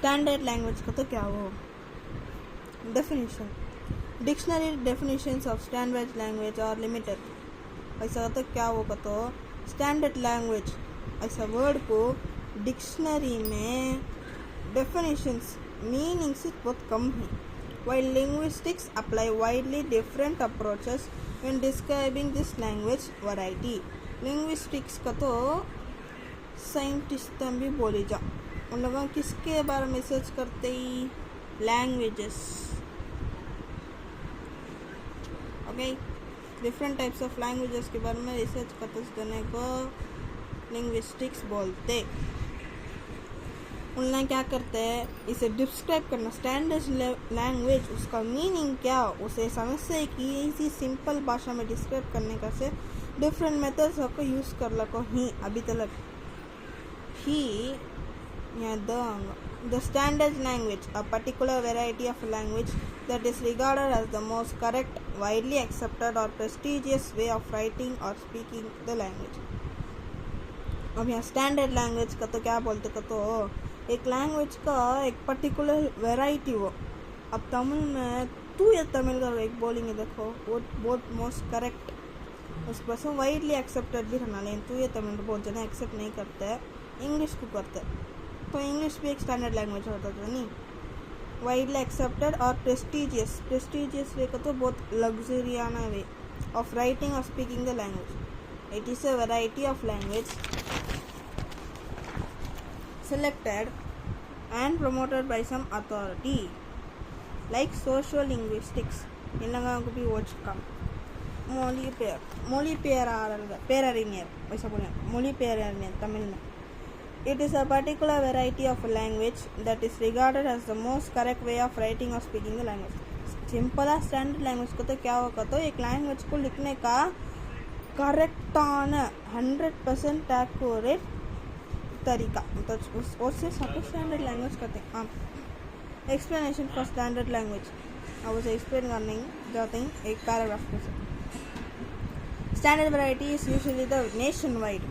Standard language का तो क्या हो definition dictionary definitions of standard language are limited ऐसा तो क्या होगा तो स्टैंडर्ड लैंग्वेज ऐसा वर्ड को डिक्शनरी में डेफिनेशंस मीनिंग्स बहुत कम है while linguistics apply widely different approaches when describing this language variety linguistics का तो साइंटिस्ट भी बोली जा उन लोगों किसके बारे में रिसर्च करते ही languages okay different types of languages के बारे में रिसर्च करने को लिंग्विस्टिक्स बोलते उनने क्या करते हैं इसे डिस्क्राइब करना स्टैंडर्ड लैंग्वेज उसका मीनिंग क्या उसे समझने की इसी सिंपल भाषा में डिस्क्राइब करने का से डिफरेंट मेथड्स को यूज़ कर लो ही अभी तक ही the standard language a particular variety of language that is regarded as the most correct widely accepted or prestigious way of writing or speaking the language अब यहाँ स्टैंडर्ड लैंग्वेज का तो क्या बोलते का तो एक लैंग्वेज का एक पर्टिकुलर वैरायटी हो अब तमिल में तू या तमिल का एक बोलेंगे देखो वो बहुत मोस्ट करेक्ट उस पर से वाइडली एक्सेप्टेड भी रहना लेकिन तू या तमिल बहुत जने एक्सेप्ट नहीं करते इंग्लिश को करते तो इंग्लिश भी एक स्टैंडर्ड लैंग्वेज होता था नहीं वाइडली एक्सेप्टेड और प्रेस्टिजियस वे का तो बहुत लग्जरियाना वे ऑफ राइटिंग और speaking the language it is a variety of language selected and promoted by some authority like sociolinguistics इनका को भी watch कम மொழி பேரறிஞர் ऐसा बोले மொழி பேரறிஞர் तमिल में it is a particular variety of language that is regarded as the most correct way of writing or speaking the language simple standard language को तो क्या होगा तो एक लैंग्वेज को लिखने का करेक्टाன 100% एक्यूरेट तरीका तो उससे सब स्टैंडर्ड लैंग्वेज करते हैं आप एक्सप्लेनेशन फॉर स्टैंडर्ड लैंग्वेज अब उसे एक्सप्लेन करने जाते हैं एक पैराग्राफ में से standard variety is usually the nation wide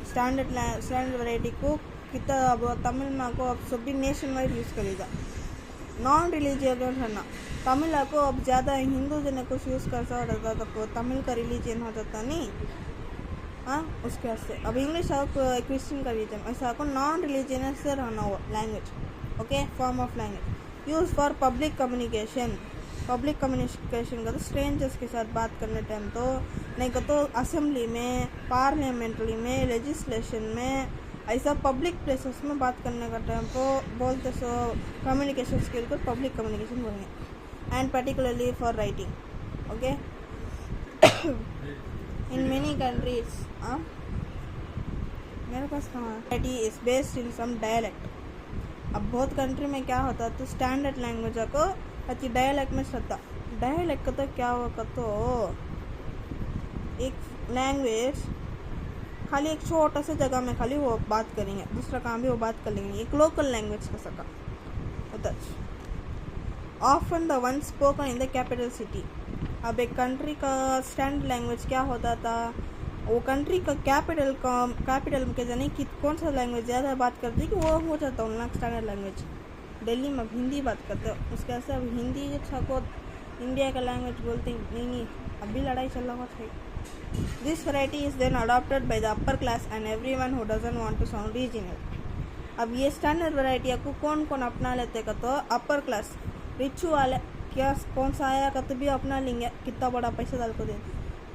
standard variety को कितना अब तमिल में को अब सभी नेशन वाइड यूज़ करेगा नॉन रिलीजियस रहना तमिल को अब ज़्यादा हिंदू जन कुछ यूज़ कर सकता तो तमिल का रिलीजन हो जाता नहीं हाँ उसके वास्ते अब इंग्लिश आपको क्रिश्चियन का रीजन ऐसा आपको नॉन रिलीजियस से रहना हो language okay form of language use for public communication का तो स्ट्रेंजर्स के साथ बात करने टाइम तो नहीं को तो असेंबली में पार्लियामेंट्री में लेजिस्लेशन में ऐसा पब्लिक प्लेसेस में बात करने का टाइम तो बोलते सो कम्युनिकेशन स्किल को पब्लिक कम्युनिकेशन बोलेंगे and particularly for writing okay in many countries मेरे पास कहाँ है is based in some dialect अब बहुत कंट्री में क्या होता तो स्टैंडर्ड लैंग्वेज को अच्छी डायलेक्ट में सत्ता डायलेक्ट का तो क्या होगा तो एक लैंग्वेज खाली एक छोटा सा जगह में खाली वो बात करेंगे दूसरा काम भी वो बात कर लेंगे एक लोकल लैंग्वेज का सका होता often the one spoken in the capital city अब एक कंट्री का स्टैंडर्ड लैंग्वेज क्या होता था वो कंट्री का कैपिटल के जाने कि कौन सा लैंग्वेज ज़्यादा बात करती कि वो हो जाता उन स्टैंडर्ड लैंग्वेज दिल्ली में हिंदी बात करते हो उसके ऐसे अब हिंदी अच्छा को इंडिया का लैंग्वेज बोलते नहीं अभी लड़ाई चल रहा है this variety is then adopted by the upper class and everyone who doesn't want to sound regional अब ये स्टैंडर्ड वैरायटी को कौन कौन अपना लेते का तो अपर क्लास रिच वाले क्या कौन सा आया का तो भी अपना लेंगे कितना बड़ा पैसा डाल को दे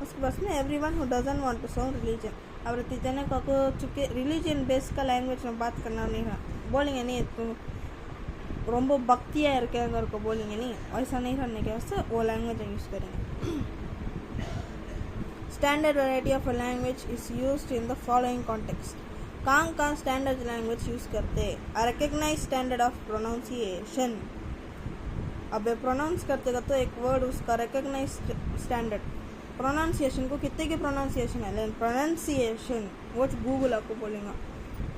उसके पास में everyone who doesn't want to sound religion अब जने को चूँकि रिलीजन बेस का लैंग्वेज में बात करना नहीं रहा बोलेंगे नहीं तो रोम्बो भक्तिया इरुक्के अगर को बोलेंगे नहीं ऐसा नहीं करने के वास्ते वो लैंग्वेज यूज़ करेंगे standard variety of a language is used in the following context कहाँ स्टैंडर्ड लैंग्वेज यूज़ करते रिकग्नाइज स्टैंडर्ड ऑफ प्रोनाउंसिएशन अब प्रोनाउंस करते का तो एक वर्ड उसका रिकग्नाइज स्टैंडर्ड प्रोनाउंसिएशन को कितने की प्रोनाउंसिएशन है लेकिन प्रोनाउंसिएशन वो गूगल आपको बोलेगा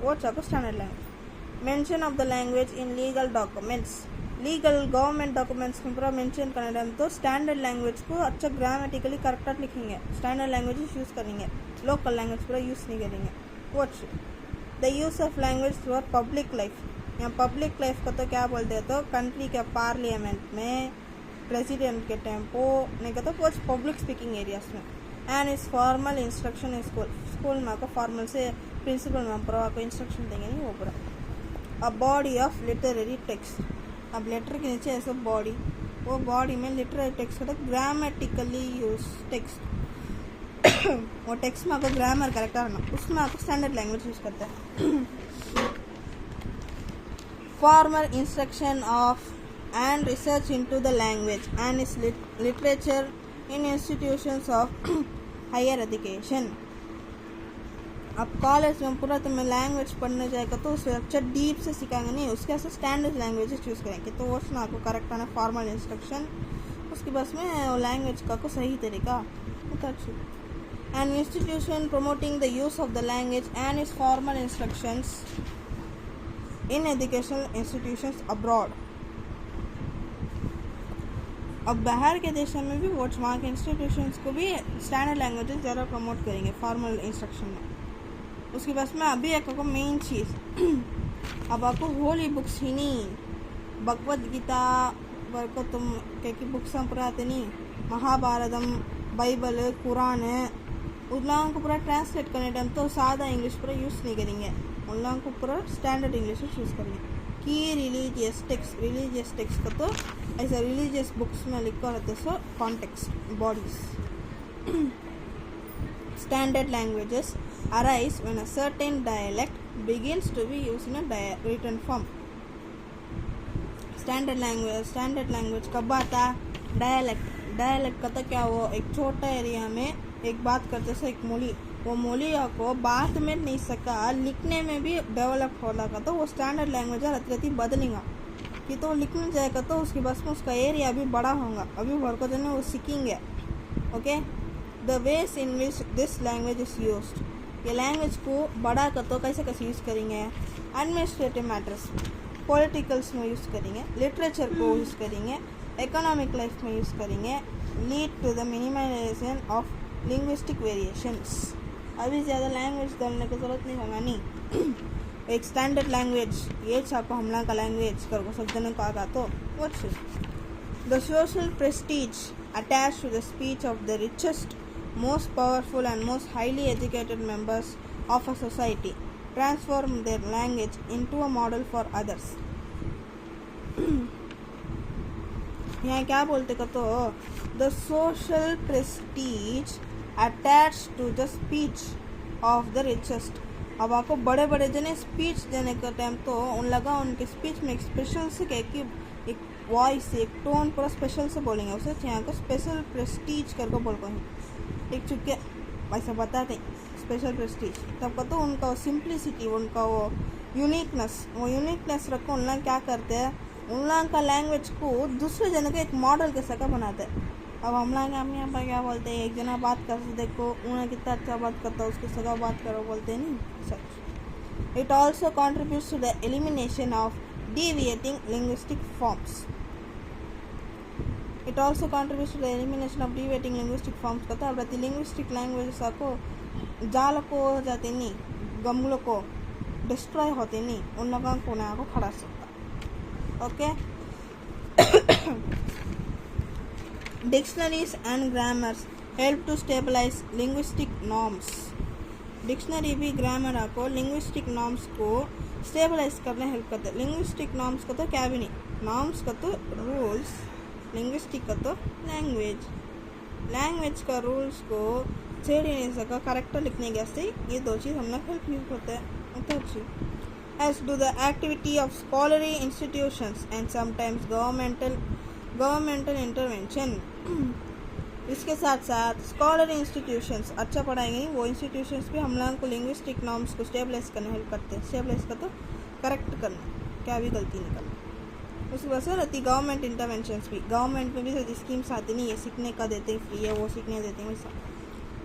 वो आपको standard language mention of the language in legal documents legal government documents को पूरा मेंशन करने टाइम तो स्टैंडर्ड लैंग्वेज को अच्छा ग्रामेटिकली करेक्ट लिखेंगे स्टैंडर्ड लैंग्वेज यूज़ करेंगे लोकल लैंग्वेज पूरा यूज़ नहीं करेंगे watch the use of language through our public life यहाँ पब्लिक लाइफ को तो क्या बोलते हैं, तो कंट्री के पार्लियामेंट में प्रेसिडेंट के टेम्पो नहीं कहते वो पब्लिक स्पीकिंग एरियाज में. एंड इस फॉर्मल इंस्ट्रक्शन इन स्कूल में आपको फॉर्मल से प्रिंसिपल मैम पर आपको इंस्ट्रक्शन देंगे नहीं वो पूरा. A body of literary text. अब लेटर के नीचे ऐसा बॉडी, वो बॉडी में लिटरेरी टेक्स्ट होता है, ग्रामेटिकली यूज टेक्स्ट. वो टेक्स्ट में आपको ग्रामर करेक्ट रहना, उसमें आपको स्टैंडर्ड लैंग्वेज यूज करते हैं. Formal instruction of and research into the language and its literature in institutions of higher education. अब कॉलेज में पूरा तुम्हें लैंग्वेज पढ़ने जाएगा तो उससे अच्छा डीप से सिखाएंगे नहीं, उसके ऐसे स्टैंडर्ड लैंग्वेज चूज़ करेंगे तो उसमें आपको करेक्ट आना फॉर्मल इंस्ट्रक्शन, उसके बस में लैंग्वेज का को सही तरीका उतर. And institution promoting the use of the language and it's formal instructions in educational institutions abroad. अब बाहर के देशों में भी वो वहाँ के इंस्टीट्यूशंस को भी स्टैंडर्ड लैंग्वेजेस ज़्यादा प्रमोट करेंगे फॉर्मल इंस्ट्रक्शन में. उसके बस में अभी एक को मेन चीज़ अब आपको होली बुक्स ही नहीं, भगवद गीता पर को तुम क्या बुक्स हम पढ़ाते नहीं, महाभारतम, बाइबल, कुरान उन लोगों को पूरा ट्रांसलेट करने टाइम तो सादा इंग्लिश पूरा यूज़ नहीं करेंगे, उन लोगों को पूरा स्टैंडर्ड इंग्लिश यूज़ करेंगे. कि रिलीजियस टेक्स्ट का तो ऐसा रिलीजियस बुक्स में लिखा रहता है, so context bodies. Standard languages arise when a certain dialect begins to be used in a written form. Standard language कब आता, डायलेक्ट का तो क्या, वो एक छोटा एरिया में एक बात करते से एक मोली, वो मोलिया को बात में नहीं सका लिखने में भी डेवलप हो लगा तो वो स्टैंडर्ड लैंग्वेज रहती बदलेगा कि तो लिखने जाएगा तो उसके बस में उसका एरिया भी बड़ा होगा, अभी भर को जो वो सीखेंगे. Okay, the ways in which this language is used, ये लैंग्वेज को बड़ा कर तो कैसे यूज़ करेंगे, एडमिनिस्ट्रेटिव मैटर्स, पॉलिटिकल्स में यूज़ करेंगे, लिटरेचर को यूज़ करेंगे, इकोनॉमिक लाइफ में यूज़ करेंगे, lead to the minimization of linguistic variations. अभी ज़्यादा लैंग्वेज डालने की ज़रूरत नहीं होगा नहीं. एक स्टैंडर्ड लैंग्वेज ये आपको हमला का लैंग्वेज कर को सब जनों को आगा तो what's the social prestige attach to the speech of the richest, most powerful and most highly educated members of a society transform their language into a model for others. यहाँ क्या बोलते का तो the social prestige attach to the speech of the richest. अब आपको बड़े बड़े जने स्पीच देने का टाइम तो उन लगा उनके स्पीच में एक स्पेशल से कह कि एक वॉइस एक टोन पूरा स्पेशल से बोलेंगे, उसे यहाँ को स्पेशल प्रेस्टीज करके बोल पाएंगे एक चुके वैसा बताते स्पेशल प्रेस्टीज. तब का तो उनका सिंप्लिसिटी, उनका वो यूनिकनेस रखो, उन लोग क्या करते हैं, उन लोगों का लैंग्वेज को दूसरे जने का एक मॉडल के सका बनाते हैं. अब हम लोग यहाँ पर क्या बोलते हैं, एक जना बात कर देखो उन्हें कितना अच्छा बात करता है उसके सगा बात करो बोलते हैं नहीं सच. It also contributes to the elimination of deviating linguistic forms. It also contributes to the elimination of deviating linguistic forms. कहता है प्रति linguistic languages को जाल को जाते नहीं, गमलों को डिस्ट्रॉय होते नहीं, उन लोगों को ना को खड़ा सकता. Okay, dictionaries and grammars help to stabilize linguistic norms. Dictionary भी ग्रामर आपको लिंग्विस्टिक नॉर्म्स को स्टेबलाइज करने हेल्प करते हैं. लिंग्विस्टिक नॉर्म्स का तो क्या भी नहीं, नॉर्म्स का तो रूल्स, लिंग्विस्टिक का तो लैंग्वेज का रूल्स को छेड़ ही नहीं सका करेक्टर लिखने के से ये दो चीज़ हम लोग हेल्प यूज होता है तो अच्छी. As do the activity of scholarly institutions and sometimes governmental intervention. इसके साथ साथ स्कॉलर इंस्टीट्यूशंस अच्छा पढ़ाएंगे, वो इंस्टीट्यूशंस भी हम लोगों को लिंग्विस्टिक नॉर्म्स को स्टेबलाइज करने हेल्प करते हैं. स्टेबलाइज का तो करेक्ट करना, क्या भी गलती नहीं करना. उसकी वजह से रहती गवर्नमेंट इंटरवेंशंस भी, गवर्नमेंट में भी तो स्कीम्स आती नहीं, ये सीखने का देते हैं फ्री है, वो सीखने देते हैं वैसा.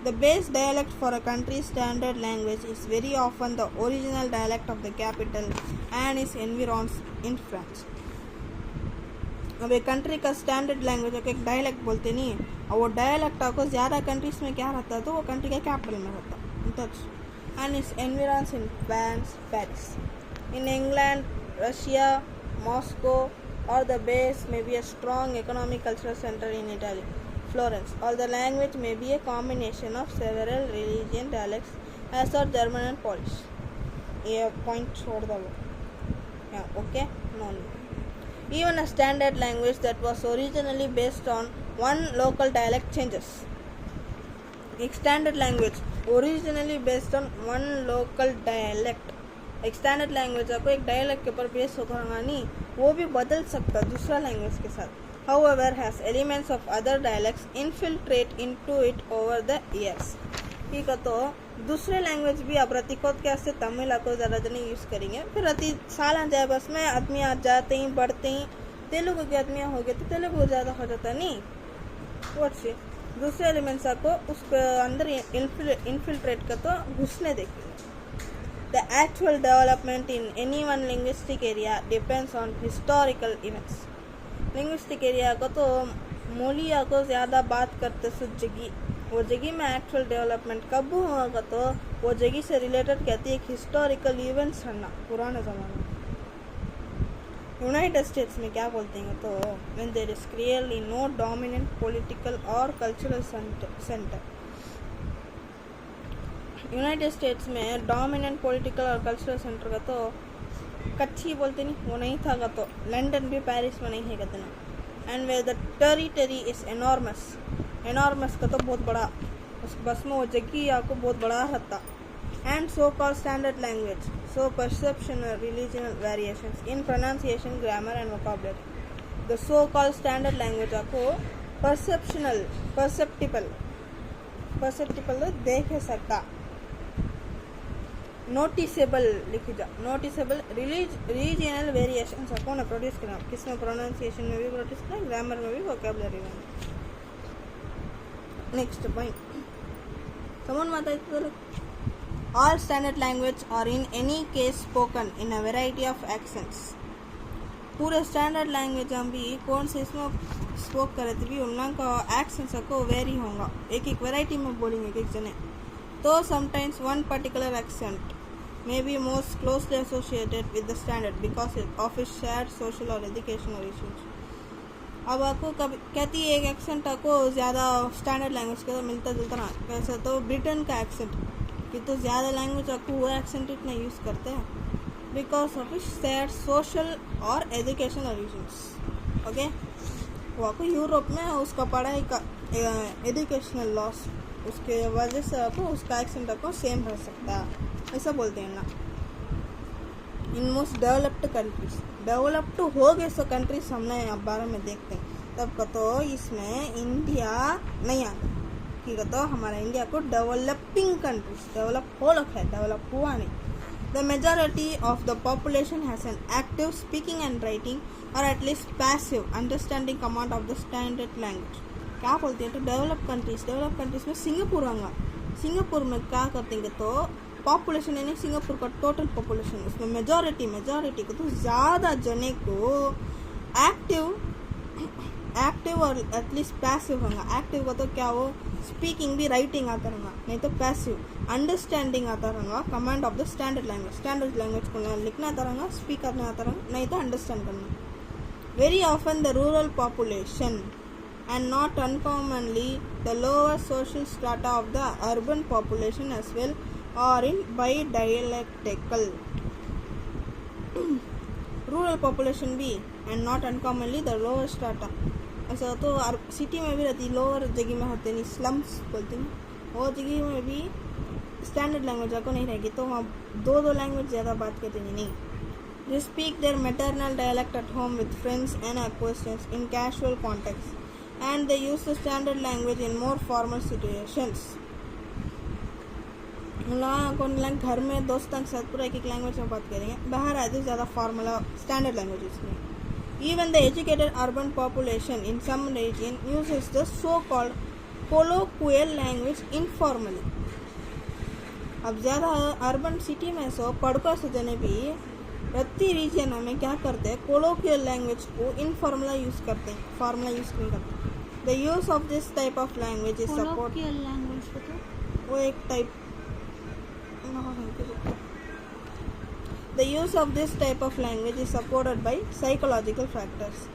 The best dialect for a country standard language is very often the original dialect of the capital and is environs in France. अब एक कंट्री का स्टैंडर्ड लैंग्वेज को एक डायलेक्ट बोलते नहीं है, और वो डायलेक्ट आपको ज़्यादा कंट्रीज में क्या रहता है तो वो कंट्री का कैपिटल में रहता है. And its environs in France, Paris. In England Russia, Moscow, or the base may be a strong economic cultural center in Italy, Florence, or the language may be a combination of several religion dialects as are German and Polish. ये point छोड़ दो. Yeah, okay? No. Even a standard language that was originally based on one local dialect changes. एक standard language originally based on one local dialect, एक standard language आपको एक dialect के ऊपर base होगा नहीं, वो भी बदल सकता है दूसरा लैंग्वेज के साथ. However, has elements of other dialects infiltrate into it over the years. ठीक है, तो दूसरे लैंग्वेज भी अब रतिकोत के आस्ते तमिल आपको ज़्यादा जने यूज़ करेंगे. फिर रति साल आ जाए बस में आदमी आ जाते ही बढ़ते ही तेलुगु के आदमी हो गए तो तेलुगु ज़्यादा हो जाता नहीं. वॉट दूसरे एलिमेंट्स आपको उसके अंदर इन्फिल्ट्रेट कर तो घुसने देखेंगे. The actual development in any one linguistic area depends on historical events. Linguistic area को तो मोलिया को ज़्यादा बात करते जगह, वो जगह में एक्चुअल डेवलपमेंट कब होगा तो वो जगह से रिलेटेड कहती है एक हिस्टोरिकल इवेंट्स है ना पुराने ज़माने में. यूनाइटेड स्टेट्स में क्या बोलते हैं तो when there is clearly no dominant political or cultural center. United states में डोमिनेंट पॉलिटिकल और कल्चरल सेंटर का तो कच्ची बोलते नहीं, वो नहीं था का तो लंदन भी पेरिस में नहीं है कहते ना. And where the territory is enormous, enormous का तो बहुत बड़ा, उस बस में वो जगह आपको बहुत बड़ा रहता. And so-called standard language, so perceptional regional variations in pronunciation, grammar and vocabulary. The so-called standard language आपको perceptible देख सकता. noticeable लिखी जा, noticeable regional variations आपको ना प्रोड्यूस करना, किसमें pronunciation में भी प्रोड्यूस करना, grammar में भी vocabulary में. Next point, समझ में आता है तो all standard language are in any case spoken in a variety of accents. पूरे स्टैंडर्ड लैंग्वेज हम भी कौन से इसमें स्पोक करे तो भी उन लोगों का एक्सेंट्स को वेरी होगा, एक एक वेराइटी में बोलेंगे एक जने. तो sometimes one particular accent may be most closely associated with the standard because of its shared social और एजुकेशनल इशूज. अब आपको कभी कहती है एक एक्सेंट आपको ज़्यादा स्टैंडर्ड लैंग्वेज का मिलता जुलता ना, कैसे तो ब्रिटेन का एक्सेंट कि तो ज़्यादा लैंग्वेज आपको वो एक्सेंट इतना यूज़ करते हैं because of its shared social और एजुकेशनल रीजन्स. ओके, वो आपको यूरोप में उसका पढ़ाई का एजुकेशनल लॉस उसके वजह से आपको उसका एक्सेंट आपको सेम रह सकता है, ऐसा बोलते हैं ना. In most developed countries, developed हो गए सो कंट्रीज हमने अब बारे में देखते हैं तब का तो इसमें इंडिया नहीं आता. ठीक है, तो हमारा इंडिया को डेवलपिंग कंट्रीज, डेवलप हो रखा है, डेवलप हुआ नहीं. The majority of the population has an active speaking and writing और at least passive understanding command of the standard language. क्या बोलते हैं तो डेवलप कंट्रीज में सिंगापुर आऊँगा. सिंगापुर में क्या करते हैं तो पॉपुलेशन यानी सिंगापुर का टोटल पॉपुलेशन उसमें मेजॉरिटी को तो ज़्यादा जने को एक्टिव और एटलीस्ट पैसिव होगा. एक्टिव का तो क्या वो स्पीकिंग भी राइटिंग आता रहेगा, नहीं तो पैसिव अंडरस्टैंडिंग आता रहेगा command of the standard language को लिखना आता रहेगा, स्पीक करना आता रहेगा, नहीं तो अंडरस्टैंड करना. Very often the rural population and not uncommonly the lower social strata of the urban population as well are in bidialectal. Rural population भी and not uncommonly the lower strata, ऐसा तो city में भी रहती, lower जगह में होते नहीं, स्लम्स बोलते हैं, वो जगह में भी स्टैंडर्ड लैंग्वेज आपको नहीं रहेगी तो वहाँ दो लैंग्वेज ज़्यादा बात करते नहीं. They speak their maternal dialect at home with friends and acquaintances in casual contexts, and they use the standard language in more formal situations. घर में दोस्तों के साथ पूरा एक लैंग्वेज में बात करेंगे, बाहर आए तो ज़्यादा फॉर्मल स्टैंडर्ड लैंग्वेज में. Even the educated urban population in some region uses the so-called colloquial language informally. अब ज़्यादा अर्बन सिटी में सो पढ़कर से जने भी प्रति रीजन में क्या करते हैं कोलोकियल लैंग्वेज को इनफॉर्मला यूज़ करते हैं, फॉर्मला यूज़ नहीं करते. The use of this type of language is support. वो एक type The use of this type of language is supported by psychological factors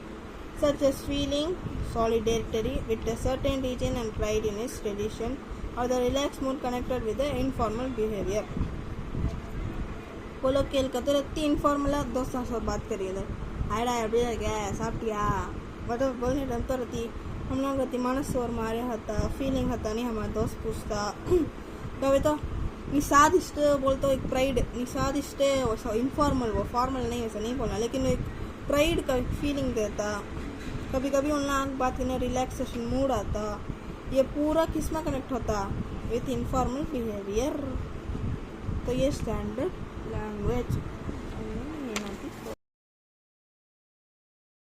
such as feeling solidarity with a certain region and pride in its tradition, or the relaxed mood connected with the informal behavior. Colloquial का तो रहती informal दोस्तों से बात करिए तो Ida अभी गया साप्टिया मतलब बोलने टाइम तो रहती हम लोग रहती मानस और मारे हता फीलिंग हता नहीं हमारा दोस्त पूछता कभी तो निसादिष्ट बोलते एक प्राइड निसादिष्ट इनफॉर्मल वो फॉर्मल नहीं वैसा नहीं बोलना लेकिन एक प्राइड का फीलिंग देता कभी कभी उन लोग बात करने रिलैक्सेशन मूड आता ये पूरा किस में कनेक्ट होता विथ इनफॉर्मल बिहेवियर तो ये स्टैंडर्ड लैंग्वेज